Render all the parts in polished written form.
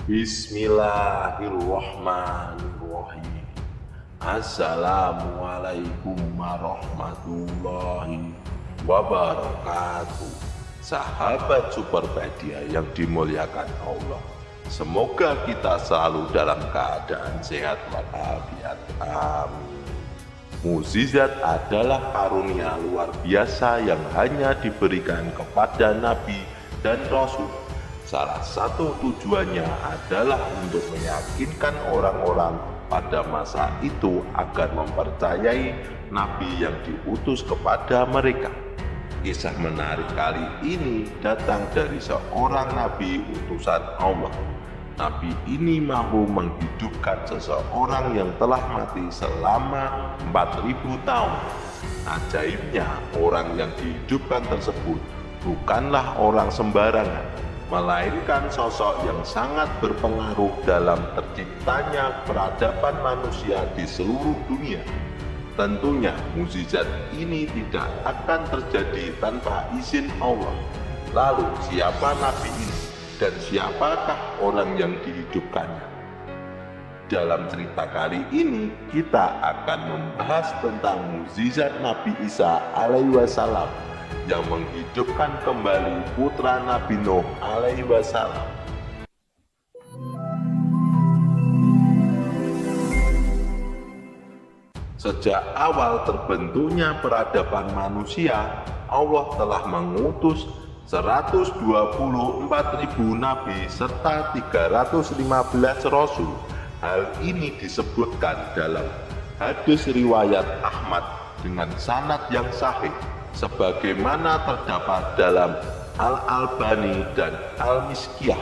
Bismillahirrahmanirrahim. Assalamualaikum warahmatullahi wabarakatuh. Sahabat Superpedia yang dimuliakan Allah, semoga kita selalu dalam keadaan sehat walafiat. Amin. Mukjizat adalah karunia luar biasa yang hanya diberikan kepada Nabi dan Rasul. Salah satu tujuannya adalah untuk meyakinkan orang-orang pada masa itu agar mempercayai Nabi yang diutus kepada mereka. Kisah menarik kali ini datang dari seorang Nabi utusan Allah. Nabi ini mampu menghidupkan seseorang yang telah mati selama 4000 tahun. Ajaibnya, orang yang dihidupkan tersebut bukanlah orang sembarangan, melainkan sosok yang sangat berpengaruh dalam terciptanya peradaban manusia di seluruh dunia. Tentunya mukjizat ini tidak akan terjadi tanpa izin Allah. Lalu siapa Nabi ini dan siapakah orang yang dihidupkannya? Dalam cerita kali ini kita akan membahas tentang mukjizat Nabi Isa alaihi wasallam yang menghidupkan kembali putra Nabi Nuh alaihi wasallam. Sejak awal terbentuknya peradaban manusia, Allah telah mengutus 124.000 nabi serta 315 rasul. Hal ini disebutkan dalam hadis riwayat Ahmad dengan sanad yang sahih, sebagaimana terdapat dalam Al-Albani dan Al-Miskiyah.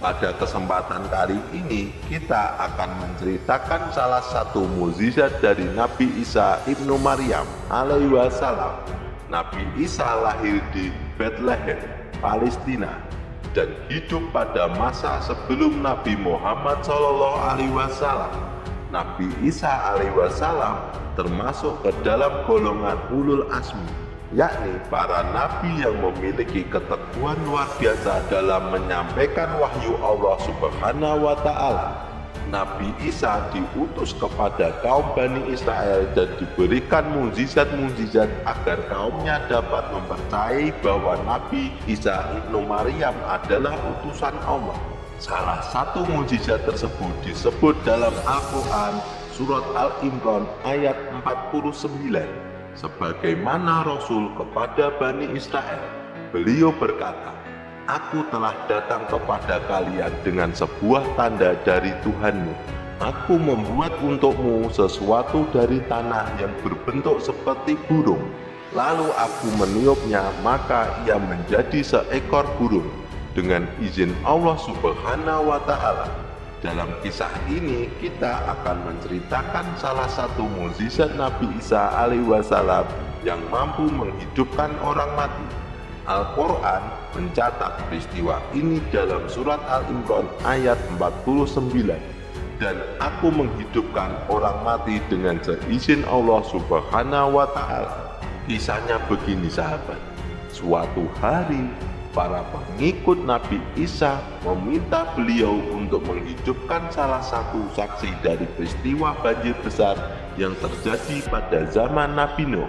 Pada kesempatan kali ini kita akan menceritakan salah satu mukjizat dari Nabi Isa ibnu Maryam alaihi wasallam. Nabi Isa lahir di Bethlehem, Palestina, dan hidup pada masa sebelum Nabi Muhammad SAW. Nabi Isa alaihi wasallam termasuk ke dalam golongan ulul azmi, yakni para nabi yang memiliki keteguhan luar biasa dalam menyampaikan wahyu Allah Subhanahu wa Ta'ala. Nabi Isa diutus kepada kaum Bani Israel dan diberikan mukjizat-mukjizat agar kaumnya dapat mempercayai bahwa Nabi Isa ibnu Maryam adalah utusan Allah. Salah satu mukjizat tersebut disebut dalam Al-Quran surat Al-Imran ayat 49. Sebagaimana Rasul kepada Bani Israel, beliau berkata, "Aku telah datang kepada kalian dengan sebuah tanda dari Tuhanmu. Aku membuat untukmu sesuatu dari tanah yang berbentuk seperti burung. Lalu aku meniupnya, maka ia menjadi seekor burung dengan izin Allah Subhanahu wa Ta'ala." Dalam kisah ini kita akan menceritakan salah satu mukjizat Nabi Isa alaihi wasallam yang mampu menghidupkan orang mati. Al-Quran mencatat peristiwa ini dalam surat Al-Imran ayat 49. Dan aku menghidupkan orang mati dengan seizin Allah Subhanahu wa Ta'ala. Kisahnya begini sahabat. Suatu hari para pengikut Nabi Isa meminta beliau untuk menghidupkan salah satu saksi dari peristiwa banjir besar yang terjadi pada zaman Nabi Nuh.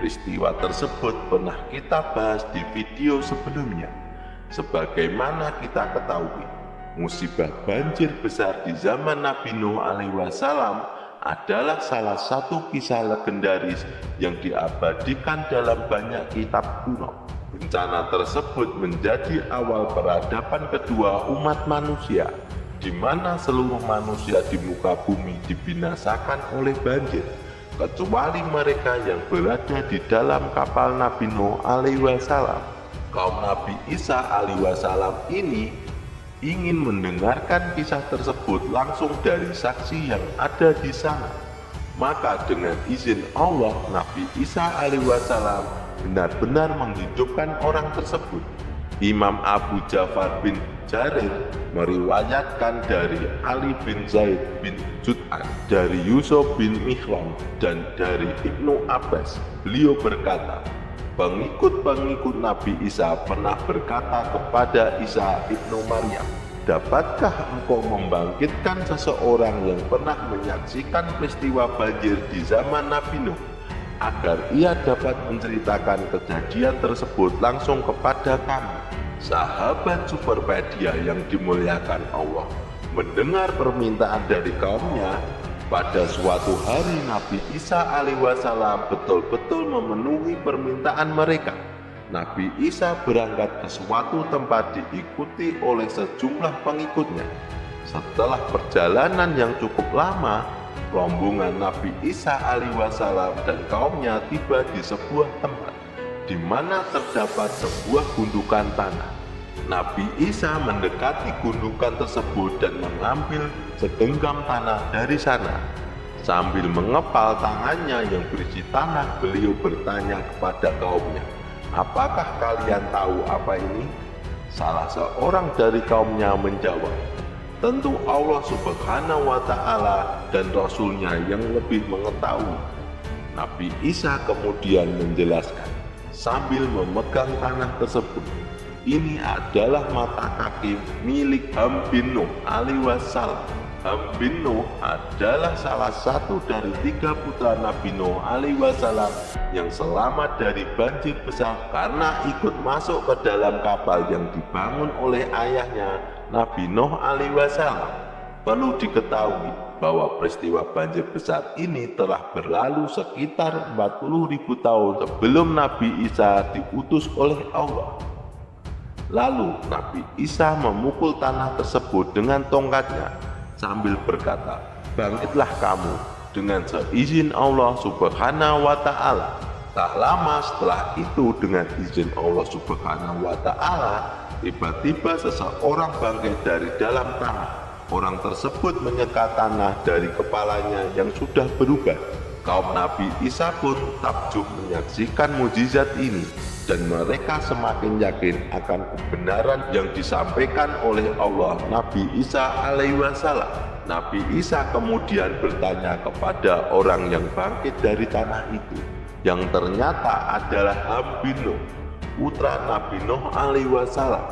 Peristiwa tersebut pernah kita bahas di video sebelumnya. Sebagaimana kita ketahui, musibah banjir besar di zaman Nabi Nuh alaihi wasallam adalah salah satu kisah legendaris yang diabadikan dalam banyak kitab kuno. Bencana tersebut menjadi awal peradaban kedua umat manusia, di mana seluruh manusia di muka bumi dibinasakan oleh banjir, kecuali mereka yang berada di dalam kapal Nabi Nuh alaihi wasallam. Kaum Nabi Isa alaihi wasallam ini ingin mendengarkan kisah tersebut langsung dari saksi yang ada di sana. Maka dengan izin Allah, Nabi Isa alaihi wasallam benar-benar menghidupkan orang tersebut. Imam Abu Ja'far bin Jarir meriwayatkan dari Ali bin Zaid bin Jud'an, dari Yusuf bin Mihram, dan dari Ibnu Abbas. Beliau berkata, pengikut-pengikut Nabi Isa pernah berkata kepada Isa ibnu Maryam, dapatkah engkau membangkitkan seseorang yang pernah menyaksikan peristiwa banjir di zaman Nabi Nuh, agar ia dapat menceritakan kejadian tersebut langsung kepada kami? Sahabat Superpedia yang dimuliakan Allah mendengar permintaan dari kaumnya. Pada suatu hari Nabi Isa alaihissalam betul-betul memenuhi permintaan mereka. Nabi Isa berangkat ke suatu tempat diikuti oleh sejumlah pengikutnya. Setelah perjalanan yang cukup lama, rombongan Nabi Isa alaihissalam dan kaumnya tiba di sebuah tempat di mana terdapat sebuah gundukan tanah. Nabi Isa mendekati gundukan tersebut dan mengambil segenggam tanah dari sana. Sambil mengepal tangannya yang berisi tanah, beliau bertanya kepada kaumnya, "Apakah kalian tahu apa ini?" Salah seorang dari kaumnya menjawab, "Tentu Allah Subhanahu wa Ta'ala dan Rasul-Nya yang lebih mengetahui." Nabi Isa kemudian menjelaskan sambil memegang tanah tersebut, "Ini adalah mata kaki milik Ham bin Nuh alaihissalam." Ham bin Nuh adalah salah satu dari 3 putra Nabi Nuh alaihissalam yang selamat dari banjir besar karena ikut masuk ke dalam kapal yang dibangun oleh ayahnya Nabi Nuh alaihissalam. Perlu diketahui bahwa peristiwa banjir besar ini telah berlalu sekitar 40.000 tahun sebelum Nabi Isa diutus oleh Allah. Lalu Nabi Isa memukul tanah tersebut dengan tongkatnya sambil berkata, "Bangkitlah kamu dengan seizin Allah Subhanahu wa Ta'ala." Tak lama setelah itu, dengan izin Allah Subhanahu wa Ta'ala, tiba-tiba seseorang bangkit dari dalam tanah. Orang tersebut menyekat tanah dari kepalanya yang sudah berubah. Kaum Nabi Isa pun takjub menyaksikan mukjizat ini, dan mereka semakin yakin akan kebenaran yang disampaikan oleh Allah Nabi Isa alaihissalam. Nabi Isa kemudian bertanya kepada orang yang bangkit dari tanah itu, yang ternyata adalah Ham bin Nuh, putra Nabi Nuh alaihissalam.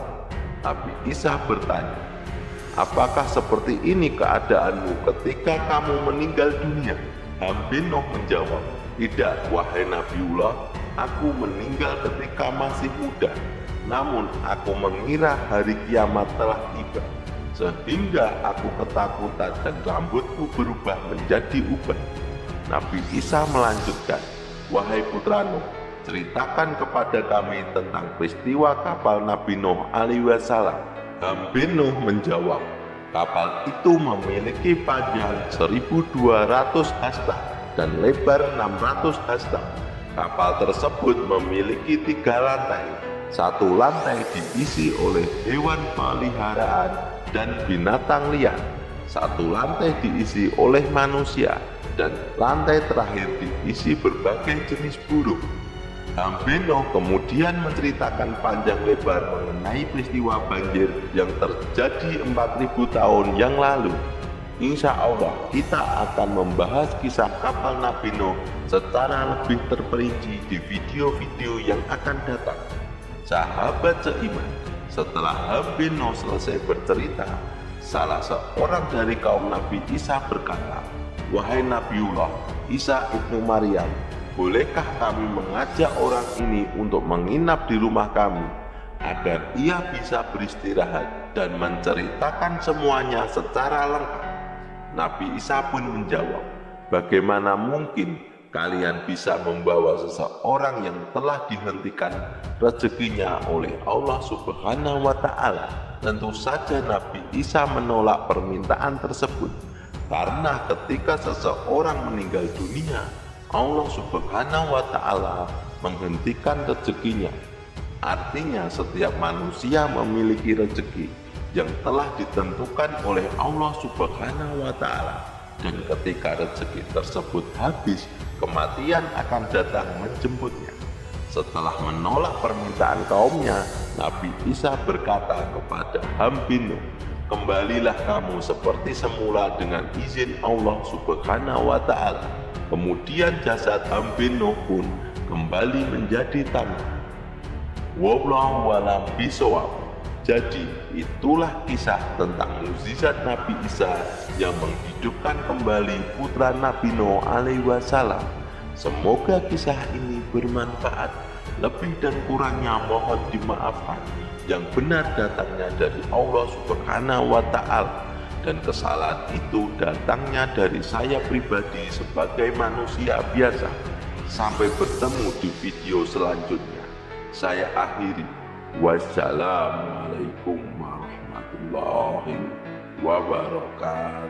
Nabi Isa bertanya, "Apakah seperti ini keadaanmu ketika kamu meninggal dunia?" Ham bin Nuh menjawab, "Tidak, wahai Nabiullah, aku meninggal ketika masih muda. Namun aku mengira hari kiamat telah tiba, sehingga aku ketakutan dan rambutku berubah menjadi uban." Nabi Isa melanjutkan, "Wahai putra Nuh, ceritakan kepada kami tentang peristiwa kapal Nabi Nuh alaihissalam." Ham bin Nuh menjawab, "Kapal itu memiliki panjang 1.200 hasta dan lebar 600 hasta. Kapal tersebut memiliki 3 lantai. Satu lantai diisi oleh hewan peliharaan dan binatang liar. Satu lantai diisi oleh manusia, dan lantai terakhir diisi berbagai jenis burung." Ham bin Nuh kemudian menceritakan panjang lebar mengenai peristiwa banjir yang terjadi 4.000 tahun yang lalu. Insya Allah kita akan membahas kisah kapal Nabi Nuh secara lebih terperinci di video-video yang akan datang. Sahabat seiman, setelah Ham bin Nuh selesai bercerita, salah seorang dari kaum Nabi Isa berkata, "Wahai Nabiullah Isa ibnu Maryam, bolehkah kami mengajak orang ini untuk menginap di rumah kami, agar ia bisa beristirahat dan menceritakan semuanya secara lengkap?" Nabi Isa pun menjawab, "Bagaimana mungkin kalian bisa membawa seseorang yang telah dihentikan rezekinya oleh Allah Subhanahu wa Ta'ala?" Tentu saja Nabi Isa menolak permintaan tersebut, karena ketika seseorang meninggal dunia, Allah Subhanahu wa Ta'ala menghentikan rezekinya. Artinya setiap manusia memiliki rezeki yang telah ditentukan oleh Allah Subhanahu wa Ta'ala, dan ketika rezeki tersebut habis, kematian akan datang menjemputnya. Setelah menolak permintaan kaumnya, Nabi Isa berkata kepada Ham bin Nuh, "Kembalilah kamu seperti semula dengan izin Allah Subhanahu wa Ta'ala." Kemudian jasad Ham bin Nuh pun kembali menjadi tanah. Wallahu a'lam bishawab. Jadi, itulah kisah tentang mukjizat Nabi Isa yang menghidupkan kembali putra Nabi Nuh alaihi wasallam. Semoga kisah ini bermanfaat. Lebih dan kurangnya mohon dimaafkan. Yang benar datangnya dari Allah Subhanahu wa Ta'ala, dan kesalahan itu datangnya dari saya pribadi sebagai manusia biasa. Sampai bertemu di video selanjutnya. Saya akhiri. Wassalamualaikum warahmatullahi wabarakatuh.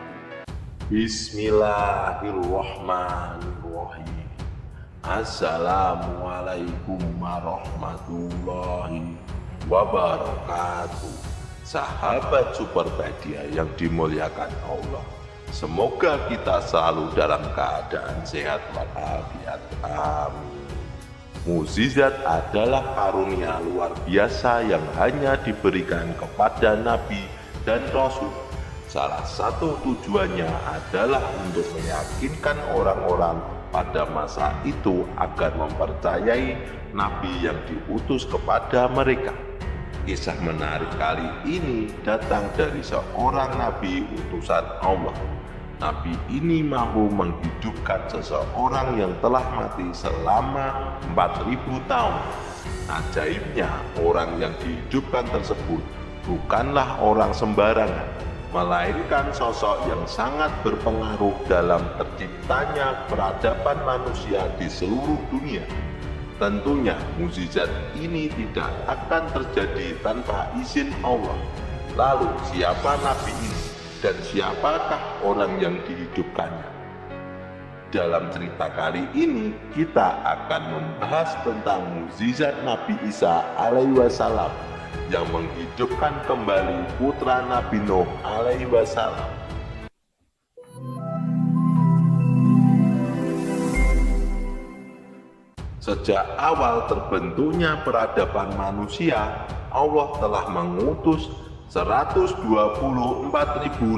Bismillahirrahmanirrahim. Assalamualaikum warahmatullahi wabarakatuh. Sahabat Superpedia yang dimuliakan Allah, semoga kita selalu dalam keadaan sehat walafiat. Amin. Mukjizat adalah karunia luar biasa yang hanya diberikan kepada Nabi dan Rasul. Salah satu tujuannya adalah untuk meyakinkan orang-orang pada masa itu agar mempercayai Nabi yang diutus kepada mereka. Kisah menarik kali ini datang dari seorang Nabi utusan Allah. Nabi ini mampu menghidupkan seseorang yang telah mati selama 4.000 tahun. Ajaibnya, orang yang dihidupkan tersebut bukanlah orang sembarangan, melainkan sosok yang sangat berpengaruh dalam terciptanya peradaban manusia di seluruh dunia. Tentunya mukjizat ini tidak akan terjadi tanpa izin Allah. Lalu siapa Nabi ini? Dan siapakah orang yang dihidupkannya? Dalam cerita kali ini kita akan membahas tentang mukjizat Nabi Isa alaihi wasallam yang menghidupkan kembali putra Nabi Nuh alaihi wasallam. Sejak awal terbentuknya peradaban manusia, Allah telah mengutus 124.000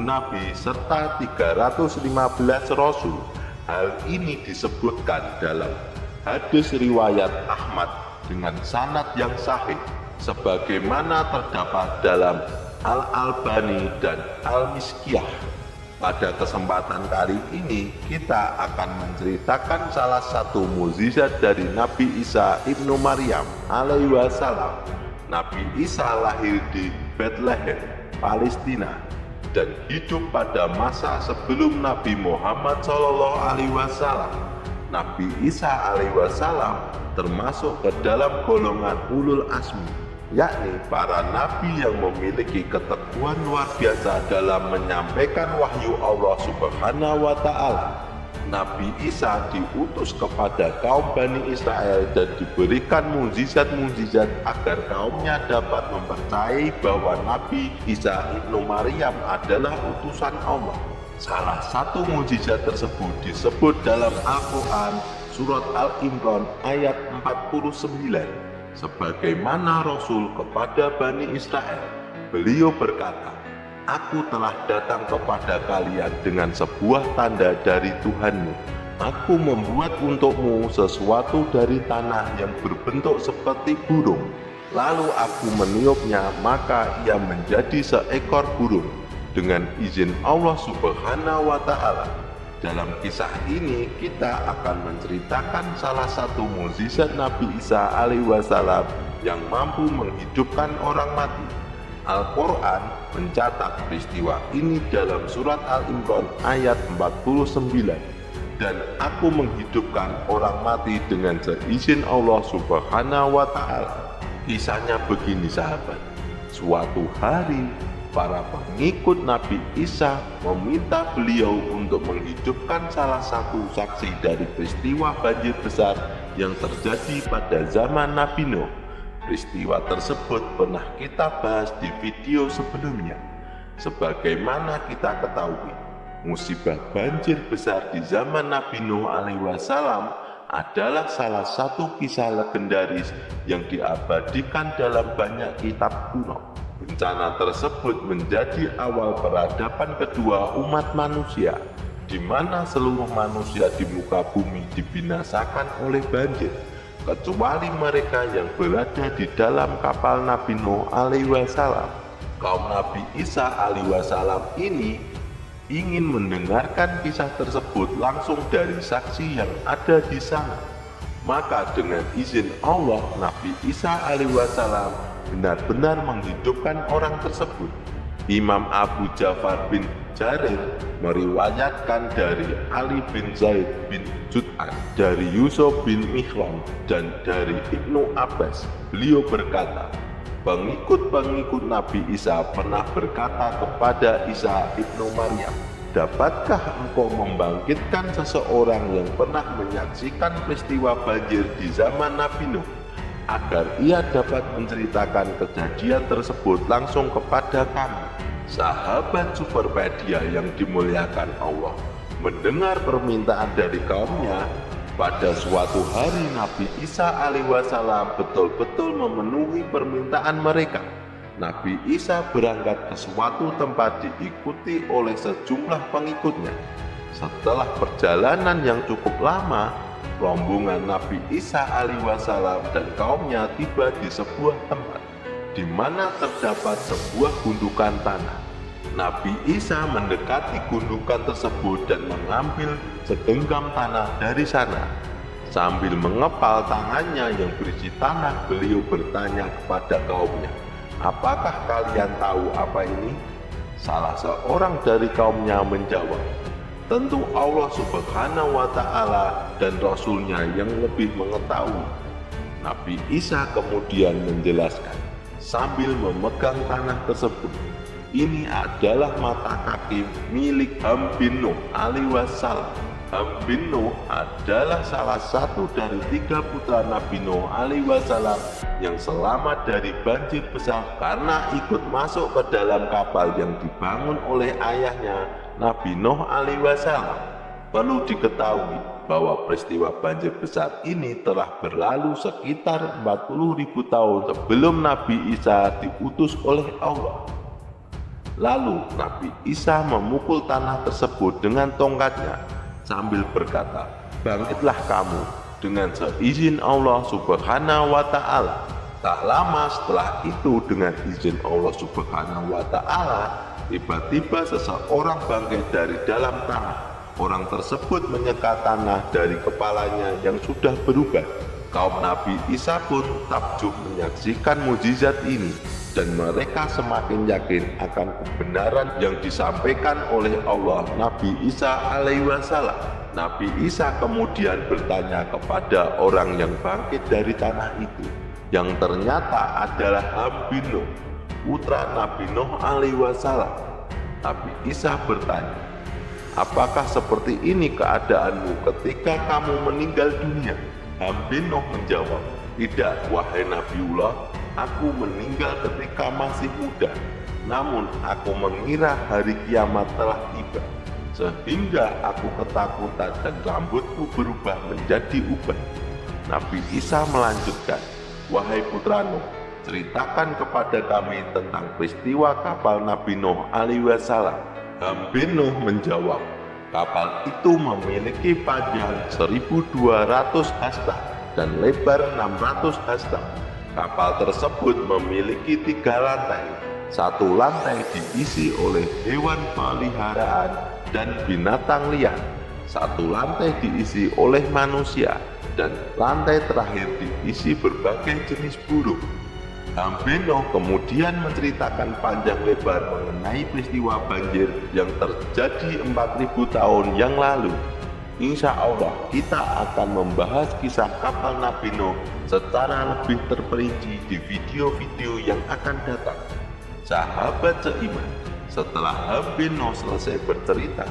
nabi serta 315 rasul. Hal ini disebutkan dalam hadis riwayat Ahmad dengan sanad yang sahih, sebagaimana terdapat dalam Al-Albani dan Al-Miskiyah. Pada kesempatan kali ini kita akan menceritakan salah satu mukjizat dari Nabi Isa ibnu Maryam alaihi wasallam. Nabi Isa lahir di Bethlehem, Palestina, dan hidup pada masa sebelum Nabi Muhammad SAW. Nabi Isa alaihi wasallam termasuk ke dalam golongan ulul azmi, yakni para nabi yang memiliki keteguhan luar biasa dalam menyampaikan wahyu Allah Subhanahu wa Ta'ala. Nabi Isa diutus kepada kaum Bani Israel dan diberikan mukjizat-mukjizat agar kaumnya dapat mempercayai bahwa Nabi Isa ibnu Maryam adalah utusan Allah. Salah satu mukjizat tersebut disebut dalam Al-Quran surat Al-Imran ayat 49. Sebagaimana Rasul kepada Bani Israel, beliau berkata, "Aku telah datang kepada kalian dengan sebuah tanda dari Tuhanmu. Aku membuat untukmu sesuatu dari tanah yang berbentuk seperti burung. Lalu aku meniupnya, maka ia menjadi seekor burung dengan izin Allah Subhanahu wa Ta'ala." Dalam kisah ini kita akan menceritakan salah satu mukjizat Nabi Isa alaihi wasallam yang mampu menghidupkan orang mati. Al-Quran mencatat peristiwa ini dalam surat Al-Imran ayat 49. Dan aku menghidupkan orang mati dengan seizin Allah Subhanahu wa Ta'ala. Kisahnya begini sahabat. Suatu hari para pengikut Nabi Isa meminta beliau untuk menghidupkan salah satu saksi dari peristiwa banjir besar yang terjadi pada zaman Nabi Nuh. Peristiwa tersebut pernah kita bahas di video sebelumnya. Sebagaimana kita ketahui, musibah banjir besar di zaman Nabi Nuh alaihi wasallam adalah salah satu kisah legendaris yang diabadikan dalam banyak kitab kuno. Bencana tersebut menjadi awal peradaban kedua umat manusia, di mana seluruh manusia di muka bumi dibinasakan oleh banjir. kecuali mereka yang berada di dalam kapal Nabi Nuh alaihi wasallam. Kaum Nabi Isa alaihi wasallam ini ingin mendengarkan kisah tersebut langsung dari saksi yang ada di sana. Maka dengan izin Allah, Nabi Isa alaihi wasallam benar-benar menghidupkan orang tersebut. Imam Abu Ja'far bin Jarir meriwayatkan dari Ali bin Zaid bin Jud'an, dari Yusuf bin Mihran, dan dari Ibnu Abbas. Beliau berkata, pengikut-pengikut Nabi Isa pernah berkata kepada Isa ibnu Maryam, dapatkah engkau membangkitkan seseorang yang pernah menyaksikan peristiwa banjir di zaman Nabi Nuh, agar ia dapat menceritakan kejadian tersebut langsung kepada kami? Sahabat Superpedia yang dimuliakan Allah mendengar permintaan dari kaumnya. Pada suatu hari Nabi Isa alaihi wasallam betul-betul memenuhi permintaan mereka. Nabi Isa berangkat ke suatu tempat diikuti oleh sejumlah pengikutnya. Setelah perjalanan yang cukup lama, rombongan Nabi Isa alaihi wasallam dan kaumnya tiba di sebuah tempat di mana terdapat sebuah gundukan tanah. Nabi Isa mendekati gundukan tersebut dan mengambil segenggam tanah dari sana. Sambil mengepal tangannya yang berisi tanah, beliau bertanya kepada kaumnya, apakah kalian tahu apa ini? Salah seorang dari kaumnya menjawab, tentu Allah Subhanahu wa Ta'ala dan Rasul-Nya yang lebih mengetahui. Nabi Isa kemudian menjelaskan sambil memegang tanah tersebut, ini adalah mata kaki milik Ham bin Nuh alaihi wasallam. Ham bin Nuh adalah salah satu dari 3 putra Nabi Nuh alaihi wasallam yang selamat dari banjir besar karena ikut masuk ke dalam kapal yang dibangun oleh ayahnya Nabi Nuh alaihi wasallam. Perlu diketahui bahwa peristiwa banjir besar ini telah berlalu sekitar 40.000 tahun sebelum Nabi Isa diutus oleh Allah. Lalu Nabi Isa memukul tanah tersebut dengan tongkatnya sambil berkata, bangkitlah kamu dengan seizin Allah Subhanahu wa Ta'ala. Tak lama setelah itu, dengan izin Allah Subhanahu wa Ta'ala, tiba-tiba seseorang bangkit dari dalam tanah. Orang tersebut menyekat tanah dari kepalanya yang sudah berubah. Kaum Nabi Isa pun takjub menyaksikan mukjizat ini, dan mereka semakin yakin akan kebenaran yang disampaikan oleh Allah Nabi Isa alaihi wasallam. Nabi Isa kemudian bertanya kepada orang yang bangkit dari tanah itu, yang ternyata adalah Ham bin Nuh, putra Nabi Nuh alaihi wasallam. Nabi Isa bertanya, apakah seperti ini keadaanmu ketika kamu meninggal dunia? Ham bin Nuh menjawab, tidak wahai Nabiullah, aku meninggal ketika masih muda, namun aku mengira hari kiamat telah tiba, sehingga aku ketakutan dan rambutku berubah menjadi uban. Nabi Isa melanjutkan, wahai putra Nuh, ceritakan kepada kami tentang peristiwa kapal Nabi Nuh alaihi wasallam. Ham bin Nuh menjawab, kapal itu memiliki panjang 1.200 hasta dan lebar 600 hasta. Kapal tersebut memiliki 3 lantai. Satu lantai diisi oleh hewan peliharaan dan binatang liar. Satu lantai diisi oleh manusia, dan lantai terakhir diisi berbagai jenis burung. Ham bin Nuh kemudian menceritakan panjang lebar mengenai peristiwa banjir yang terjadi 4.000 tahun yang lalu. Insya Allah kita akan membahas kisah kapal Nabi Nuh secara lebih terperinci di video-video yang akan datang. Sahabat seiman, setelah Ham bin Nuh selesai bercerita,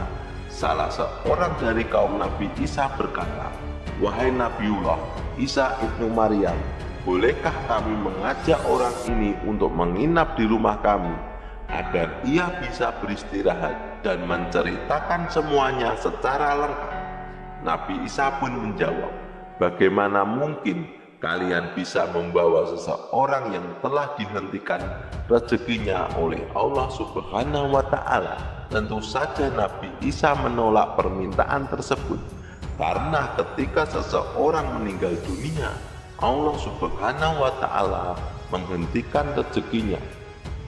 salah seorang dari kaum Nabi Isa berkata, wahai Nabiullah Isa ibnu Maryam, bolehkah kami mengajak orang ini untuk menginap di rumah kami, agar ia bisa beristirahat dan menceritakan semuanya secara lengkap? Nabi Isa pun menjawab, bagaimana mungkin kalian bisa membawa seseorang yang telah dihentikan rezekinya oleh Allah Subhanahu wa Ta'ala? Tentu saja Nabi Isa menolak permintaan tersebut, karena ketika seseorang meninggal dunia, Allah Subhanahu wa Ta'ala menghentikan rezekinya.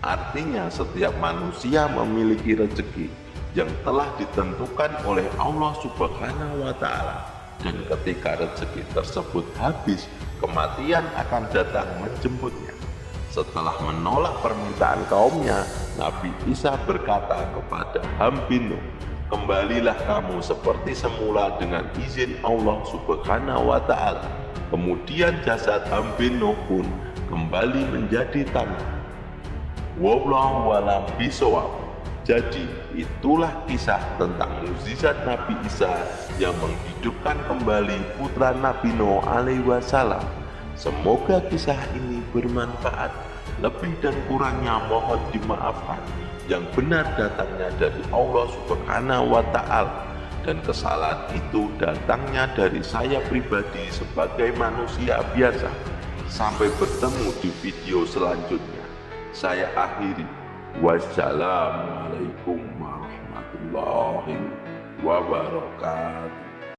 Artinya, setiap manusia memiliki rezeki yang telah ditentukan oleh Allah Subhanahu wa Ta'ala, dan ketika rezeki tersebut habis, kematian akan datang menjemputnya. Setelah menolak permintaan kaumnya, Nabi Isa berkata kepada Hambi Nuh, "Kembalilah kamu seperti semula dengan izin Allah Subhanahu wa Ta'ala." Kemudian jasad Hambi Nuh pun kembali menjadi tanah. Wallahu a'lam bishawab. Jadi itulah kisah tentang mukjizat Nabi Isa yang menghidupkan kembali putra Nabi Nuh alaihi wasallam. Semoga kisah ini bermanfaat. Lebih dan kurangnya mohon dimaafkan. Yang benar datangnya dari Allah Subhanahu wa Ta'ala, dan kesalahan itu datangnya dari saya pribadi sebagai manusia biasa. Sampai bertemu di video selanjutnya. Saya akhiri. Wassalamualaikum warahmatullahi wabarakatuh.